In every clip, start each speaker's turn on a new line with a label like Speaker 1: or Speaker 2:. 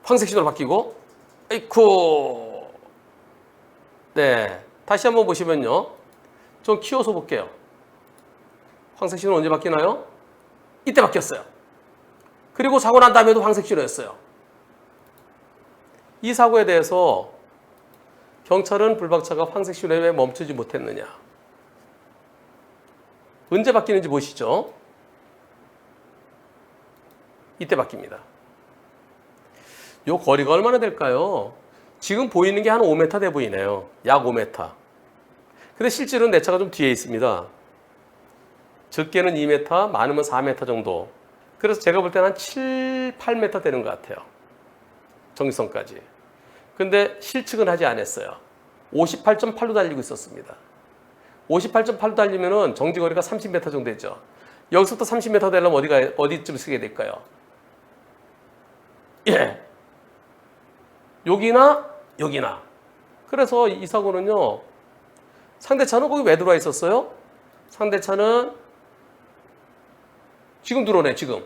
Speaker 1: 황색 신호로 바뀌고, 아이쿠. 네, 다시 한번 보시면요. 좀 키워서 볼게요. 황색 신호 언제 바뀌나요? 이때 바뀌었어요. 그리고 사고 난 다음에도 황색 신호였어요. 이 사고에 대해서 경찰은 불박차가 황색 신호에 왜 멈추지 못했느냐. 언제 바뀌는지 보시죠. 이때 바뀝니다. 요 거리가 얼마나 될까요? 지금 보이는 게 한 5m 돼 보이네요. 약 5m. 근데 실제로는 내 차가 좀 뒤에 있습니다. 적게는 2m, 많으면 4m 정도. 그래서 제가 볼 때는 한 7, 8m 되는 것 같아요. 정지선까지. 근데 실측은 하지 않았어요. 58.8로 달리고 있었습니다. 58.8로 달리면은 정지거리가 30m 정도 되죠. 여기서부터 30m 되려면 어디쯤 쓰게 될까요? 예. 여기나 여기나. 그래서 이 사고는요. 상대차는 거기 왜 들어와 있었어요? 상대차는 지금 들어오네. 지금.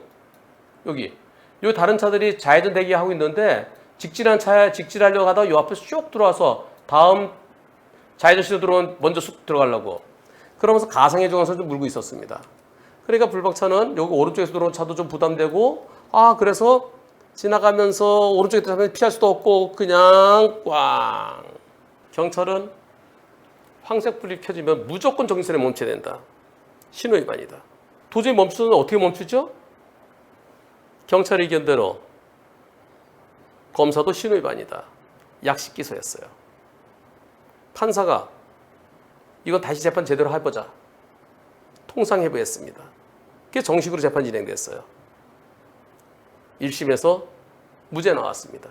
Speaker 1: 여기. 요 다른 차들이 좌회전 대기하고 있는데 직진한 차에 직진하려고 하다가 요 앞에 쭉 들어와서 다음 좌회전 시도 들어오면 먼저 쑥 들어가려고. 그러면서 가상의 중앙선을 좀 물고 있었습니다. 그러니까 불박차는 여기 오른쪽에서 들어온 차도 좀 부담되고 그래서 지나가면서 오른쪽에 들어가면 피할 수도 없고 그냥 꽝. 경찰은 황색 불이 켜지면 무조건 정지선에 멈춰야 된다. 신호 위반이다. 도저히 멈추면 어떻게 멈추죠? 경찰 의견대로 검사도 신호 위반이다. 약식 기소했어요. 판사가 이건 다시 재판 제대로 해보자. 통상해부했습니다. 그게 정식으로 재판 진행됐어요. 1심에서 무죄 나왔습니다.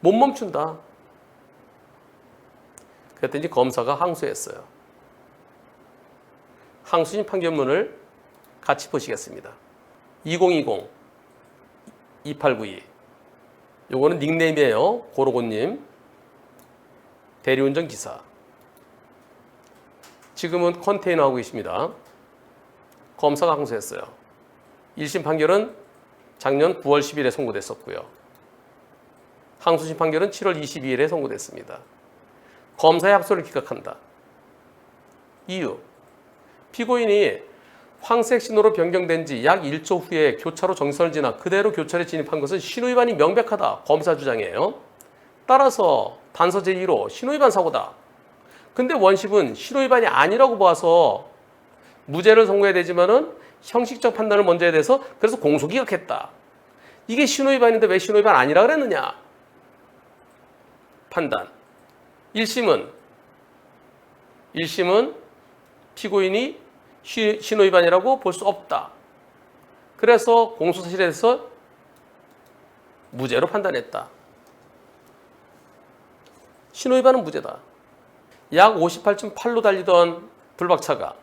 Speaker 1: 못 멈춘다. 그랬더니 검사가 항소했어요. 항소심 판결문을 같이 보시겠습니다. 2020-2892 요거는 닉네임이에요. 고로고님. 대리운전 기사. 지금은 컨테이너 하고 계십니다. 검사가 항소했어요. 1심 판결은 작년 9월 10일에 선고됐었고요. 항소심 판결은 7월 22일에 선고됐습니다. 검사의 합소를 기각한다. 이유. 피고인이 황색 신호로 변경된 지 약 1초 후에 교차로 정지선을 지나 그대로 교차로에 진입한 것은 신호위반이 명백하다. 검사 주장이에요. 따라서 단서 제2로 신호위반 사고다. 근데 원심은 신호위반이 아니라고 봐서 무죄를 선고해야 되지만은 형식적 판단을 먼저 해야 돼서 그래서 공소기각했다. 이게 신호위반인데 왜 신호위반 아니라 그랬느냐? 판단. 1심은 피고인이 신호위반이라고 볼 수 없다. 그래서 공소사실에 대해서 무죄로 판단했다. 신호위반은 무죄다. 약 58.8로 달리던 불박차가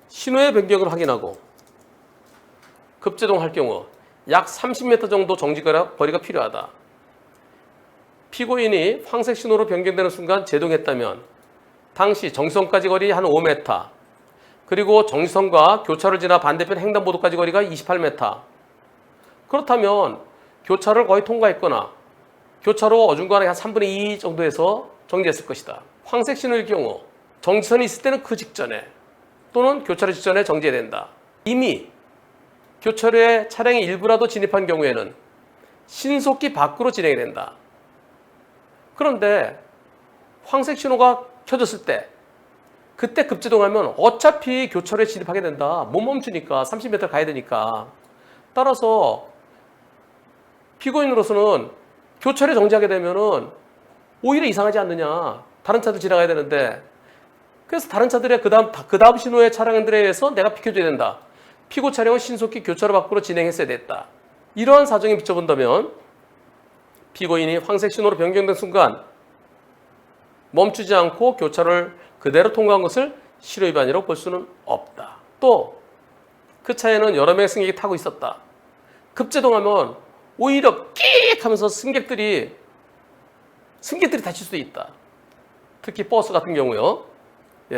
Speaker 1: 신호의 변경을 확인하고 급제동할 경우 약 30m 정도 정지거리가 필요하다. 피고인이 황색 신호로 변경되는 순간 제동했다면 당시 정지선까지 거리 한 5m 그리고 정지선과 교차를 지나 반대편 횡단보도까지 거리가 28m. 그렇다면 교차를 거의 통과했거나 교차로 어중간하게 한 3분의 2 정도에서 정지했을 것이다. 황색 신호일 경우 정지선이 있을 때는 그 직전에 또는 교차로 직전에 정지해야 된다. 이미 교차로에 차량의 일부라도 진입한 경우에는 신속히 밖으로 진행이 된다. 그런데 황색 신호가 켜졌을 때 그때 급제동하면 어차피 교차로에 진입하게 된다. 못 멈추니까 30m 가야 되니까. 따라서 피고인으로서는 교차로에 정지하게 되면은 오히려 이상하지 않느냐. 다른 차들 지나가야 되는데. 그래서 다른 차들의 그 다음 신호의 차량들에 의해서 내가 비켜줘야 된다. 피고 차량은 신속히 교차로 밖으로 진행했어야 됐다. 이러한 사정에 비춰본다면 피고인이 황색 신호로 변경된 순간 멈추지 않고 교차로를 그대로 통과한 것을 신호위반이라고 볼 수는 없다. 또 그 차에는 여러 명의 승객이 타고 있었다. 급제동하면 오히려 끼익 하면서 승객들이 다칠 수도 있다. 특히 버스 같은 경우요.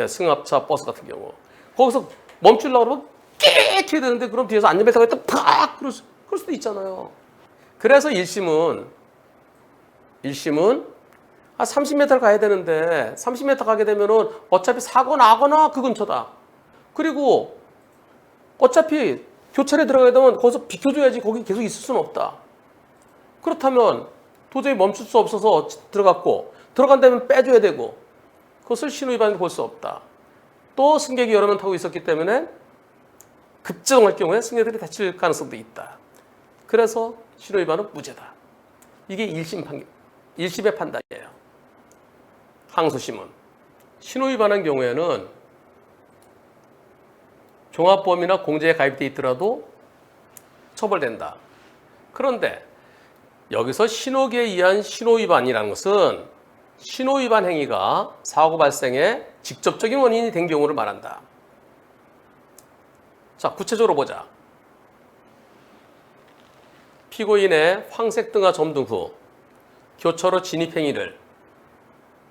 Speaker 1: 승합차 버스 같은 경우. 거기서 멈추려고 그러면 깨 튀어야 되는데 그럼 뒤에서 안전벨트가 있다 팍 그럴 수도 있잖아요. 그래서 1심은 30m 가야 되는데 30m 가게 되면은 어차피 사고 나거나 그 근처다. 그리고 어차피 교차로에 들어가게 되면 거기서 비켜줘야지 거기 계속 있을 수는 없다. 그렇다면 도저히 멈출 수 없어서 들어갔고 들어간다면 빼줘야 되고 그것을 신호위반으로 볼 수 없다. 또 승객이 여러 명 타고 있었기 때문에 급제동할 경우에 승객들이 다칠 가능성도 있다. 그래서 신호위반은 무죄다. 이게 1심의 판단이에요. 항소심은 신호위반한 경우에는 종합보험이나 공제에 가입돼 있더라도 처벌된다. 그런데 여기서 신호기에 의한 신호위반이라는 것은 신호위반 행위가 사고 발생의 직접적인 원인이 된 경우를 말한다. 자, 구체적으로 보자. 피고인의 황색 등화 점등 후 교차로 진입 행위를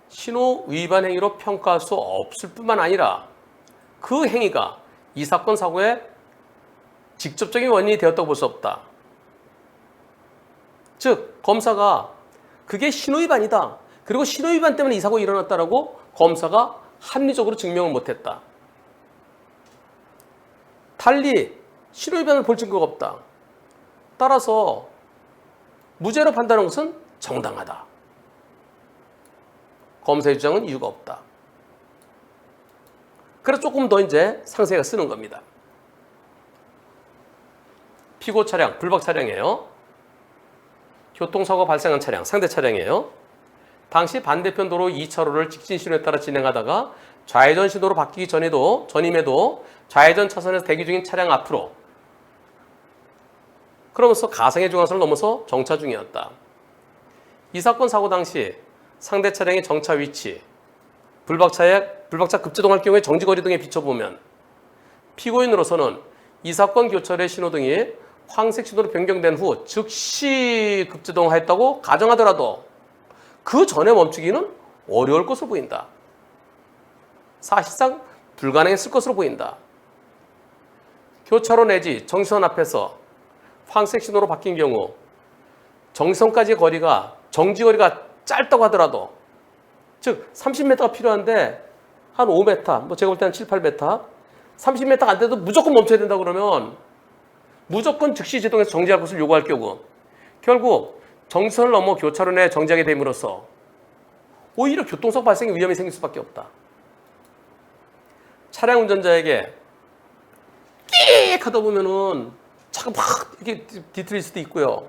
Speaker 1: 신호 위반 행위로 평가할 수 없을 뿐만 아니라 그 행위가 이 사건 사고의 직접적인 원인이 되었다고 볼 수 없다. 즉, 검사가 그게 신호위반이다. 그리고 신호위반 때문에 이 사고가 일어났다라고 검사가 합리적으로 증명을 못했다. 달리 신호위반을 볼 증거가 없다. 따라서 무죄로 판단하는 것은 정당하다. 검사의 주장은 이유가 없다. 그래서 조금 더 이제 상세하게 쓰는 겁니다. 피고 차량, 불박 차량이에요. 교통사고 발생한 차량, 상대 차량이에요. 당시 반대편 도로 2차로를 직진 신호에 따라 진행하다가 좌회전 신호로 바뀌기 전임에도 좌회전 차선에서 대기 중인 차량 앞으로 그러면서 가상의 중앙선을 넘어서 정차 중이었다. 이 사건 사고 당시 상대 차량의 정차 위치, 불박차 급제동할 경우에 정지거리 등에 비춰보면 피고인으로서는 이 사건 교차로의 신호등이 황색 신호로 변경된 후 즉시 급제동하였다고 가정하더라도 그 전에 멈추기는 어려울 것으로 보인다. 사실상 불가능했을 것으로 보인다. 교차로 내지 정지선 앞에서 황색 신호로 바뀐 경우 정지선까지의 거리가 정지거리가 짧다고 하더라도 즉 30m가 필요한데 한 5m, 뭐 제가 볼 때는 7, 8m 30m가 안 돼도 무조건 멈춰야 된다 그러면 무조건 즉시 제동해서 정지할 것을 요구할 경우 결국 정지선을 넘어 교차로 내에 정지하게 됨으로써 오히려 교통사고 발생의 위험이 생길 수밖에 없다. 차량 운전자에게 끼익 하다 보면은 차가 막 이렇게 뒤틀릴 수도 있고요.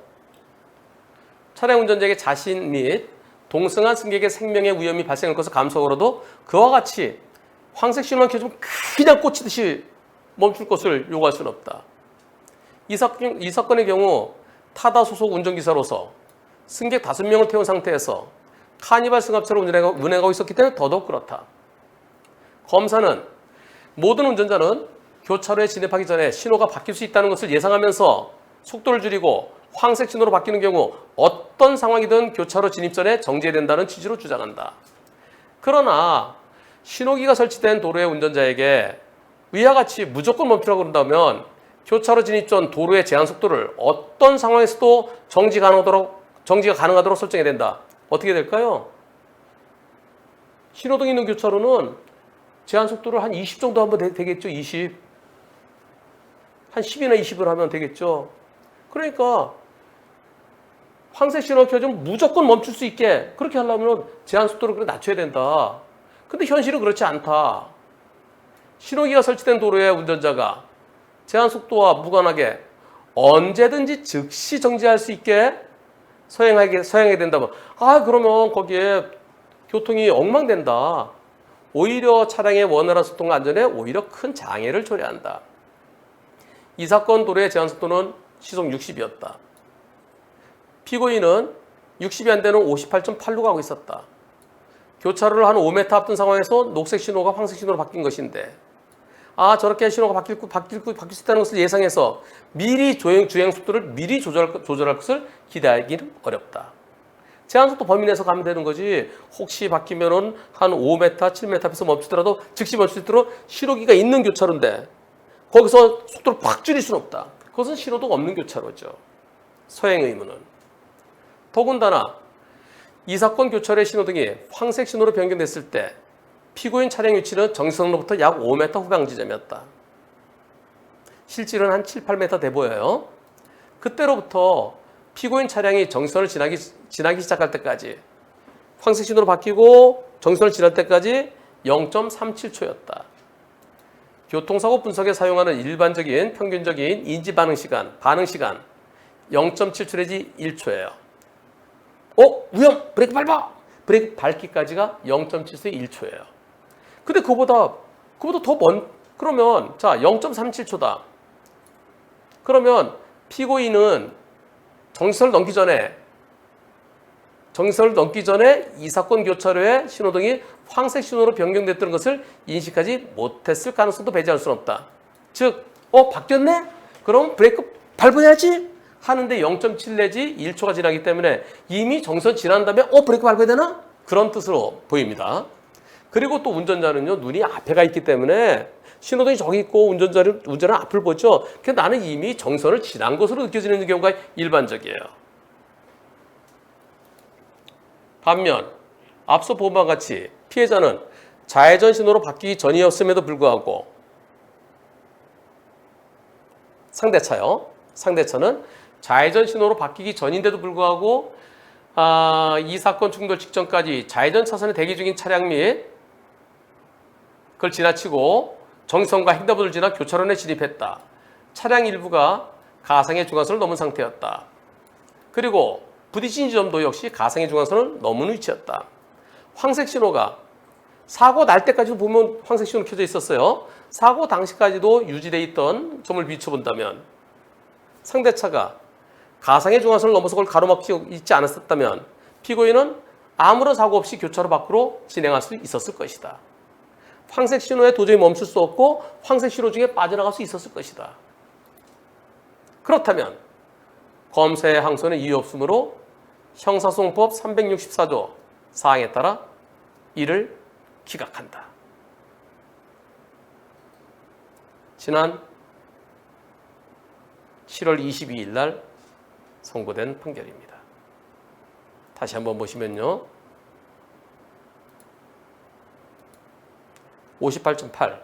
Speaker 1: 차량 운전자에게 자신 및 동승한 승객의 생명의 위험이 발생할 것을 감수하고라도 그와 같이 황색 신호만 켜주면 그냥 꽂히듯이 멈출 것을 요구할 수는 없다. 이 사건의 경우 타다 소속 운전기사로서 승객 5명을 태운 상태에서 카니발 승합차로 운행하고 있었기 때문에 더더욱 그렇다. 검사는 모든 운전자는 교차로에 진입하기 전에 신호가 바뀔 수 있다는 것을 예상하면서 속도를 줄이고 황색 신호로 바뀌는 경우 어떤 상황이든 교차로 진입 전에 정지해야 된다는 취지로 주장한다. 그러나 신호기가 설치된 도로의 운전자에게 위와 같이 무조건 멈추라고 그런다면 교차로 진입 전 도로의 제한 속도를 어떤 상황에서도 정지가 가능하도록 설정해야 된다. 어떻게 될까요? 신호등 있는 교차로는 제한 속도를 한 20 정도 하면 되겠죠. 20. 한 10이나 20을 하면 되겠죠. 그러니까 황색 신호 켜주면 무조건 멈출 수 있게 그렇게 하려면 제한 속도를 낮춰야 된다. 근데 현실은 그렇지 않다. 신호기가 설치된 도로의 운전자가 제한 속도와 무관하게 언제든지 즉시 정지할 수 있게 서행해야 된다면 그러면 거기에 교통이 엉망된다. 오히려 차량의 원활한 소통과 안전에 오히려 큰 장애를 초래한다. 이 사건 도로의 제한 속도는 시속 60이었다. 피고인은 60이 안 되는 58.8로 가고 있었다. 교차로를 한 5m 앞둔 상황에서 녹색 신호가 황색 신호로 바뀐 것인데 저렇게 신호가 바뀔 수 있다는 것을 예상해서 미리 주행 속도를 미리 조절할 것을 기대하기는 어렵다. 제한속도 범위 내에서 가면 되는 거지. 혹시 바뀌면은 한 5m, 7m 앞에서 멈추더라도 즉시 멈출 수 있도록 신호기가 있는 교차로인데 거기서 속도를 팍 줄일 수는 없다. 그것은 신호도가 없는 교차로죠. 서행 의무는. 더군다나 이 사건 교차로의 신호등이 황색 신호로 변경됐을 때 피고인 차량 위치는 정지선로부터 약 5m 후방 지점이었다. 실질은 한 7, 8m 돼 보여요. 그때로부터 피고인 차량이 정지선을 지나기 시작할 때까지 황색 신호로 바뀌고 정지선을 지날 때까지 0.37초였다. 교통사고 분석에 사용하는 일반적인 평균적인 인지 반응 시간 0.7초 내지 1초예요. 위험! 브레이크 밟아! 브레이크 밟기까지가 0.7초에 1초예요. 근데 그거보다 더 그러면 자 0.37초다. 그러면 피고인은 정지선을 넘기 전에 이 사건 교차로의 신호등이 황색 신호로 변경됐다는 것을 인식하지 못했을 가능성도 배제할 수는 없다. 즉, 바뀌었네? 그럼 브레이크 밟아야지? 하는데 0.7 내지 1초가 지나기 때문에 이미 정지선 지난 다음에 브레이크 밟아야 되나? 그런 뜻으로 보입니다. 그리고 또 운전자는요, 눈이 앞에가 있기 때문에 신호등이 저기 있고 운전자는 앞을 보죠. 그래서 나는 이미 정지선을 지난 것으로 느껴지는 경우가 일반적이에요. 반면 앞서 본 바와 같이 피해자는 좌회전 신호로 바뀌기 전이었음에도 불구하고 상대차는 좌회전 신호로 바뀌기 전인데도 불구하고 이 사건 충돌 직전까지 좌회전 차선에 대기 중인 차량 및 그걸 지나치고 정지선과 횡단보도를 지나 교차로에 진입했다. 차량 일부가 가상의 중앙선을 넘은 상태였다. 그리고 부딪힌 지점도 역시 가상의 중앙선을 넘은 위치였다. 황색 신호가 사고 날 때까지도 보면 황색 신호 켜져 있었어요. 사고 당시까지도 유지되어 있던 점을 비춰본다면 상대차가 가상의 중앙선을 넘어서 그걸 가로막히고 있지 않았다면 피고인은 아무런 사고 없이 교차로 밖으로 진행할 수 있었을 것이다. 황색 신호에 도저히 멈출 수 없고 황색 신호 중에 빠져나갈 수 있었을 것이다. 그렇다면 검사의 항소는 이유 없으므로 형사소송법 364조 사항에 따라 이를 기각한다. 지난 7월 22일 날 선고된 판결입니다. 다시 한번 보시면요. 58.8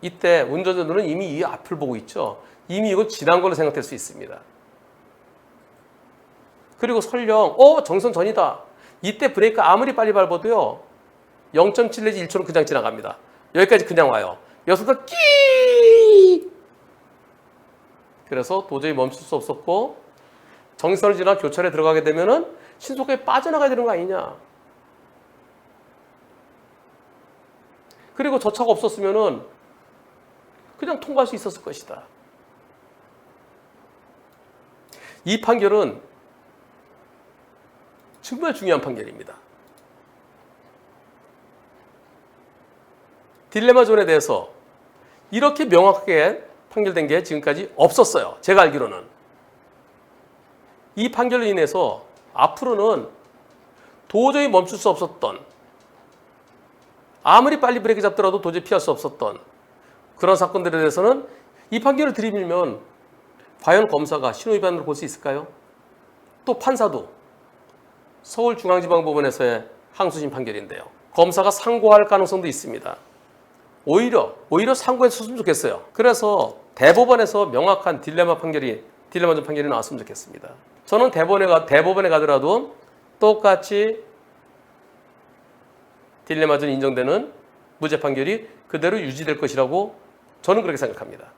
Speaker 1: 이때 운전자들은 이미 이 앞을 보고 있죠. 이미 이거 지난 걸로 생각될 수 있습니다. 그리고 설령 정선 전이다. 이때 브레이크 아무리 빨리 밟아도요. 0.7 내지 1초는 그냥 지나갑니다. 여기까지 그냥 와요. 여기서부터 끼! 그래서 도저히 멈출 수 없었고 정선을 지나 교차로에 들어가게 되면은 신속하게 빠져나가야 되는 거 아니냐. 그리고 저 차가 없었으면은 그냥 통과할 수 있었을 것이다. 이 판결은 정말 중요한 판결입니다. 딜레마 존에 대해서 이렇게 명확하게 판결된 게 지금까지 없었어요. 제가 알기로는. 이 판결로 인해서 앞으로는 도저히 멈출 수 없었던, 아무리 빨리 브레이크 잡더라도 도저히 피할 수 없었던 그런 사건들에 대해서는 이 판결을 들이밀면 과연 검사가 신호위반으로 볼 수 있을까요? 또 판사도 서울중앙지방법원에서의 항소심 판결인데요. 검사가 상고할 가능성도 있습니다. 오히려 상고했었으면 좋겠어요. 그래서 대법원에서 명확한 딜레마 존 판결이 나왔으면 좋겠습니다. 저는 대법원에 가더라도 똑같이 딜레마 존 인정되는 무죄 판결이 그대로 유지될 것이라고 저는 그렇게 생각합니다.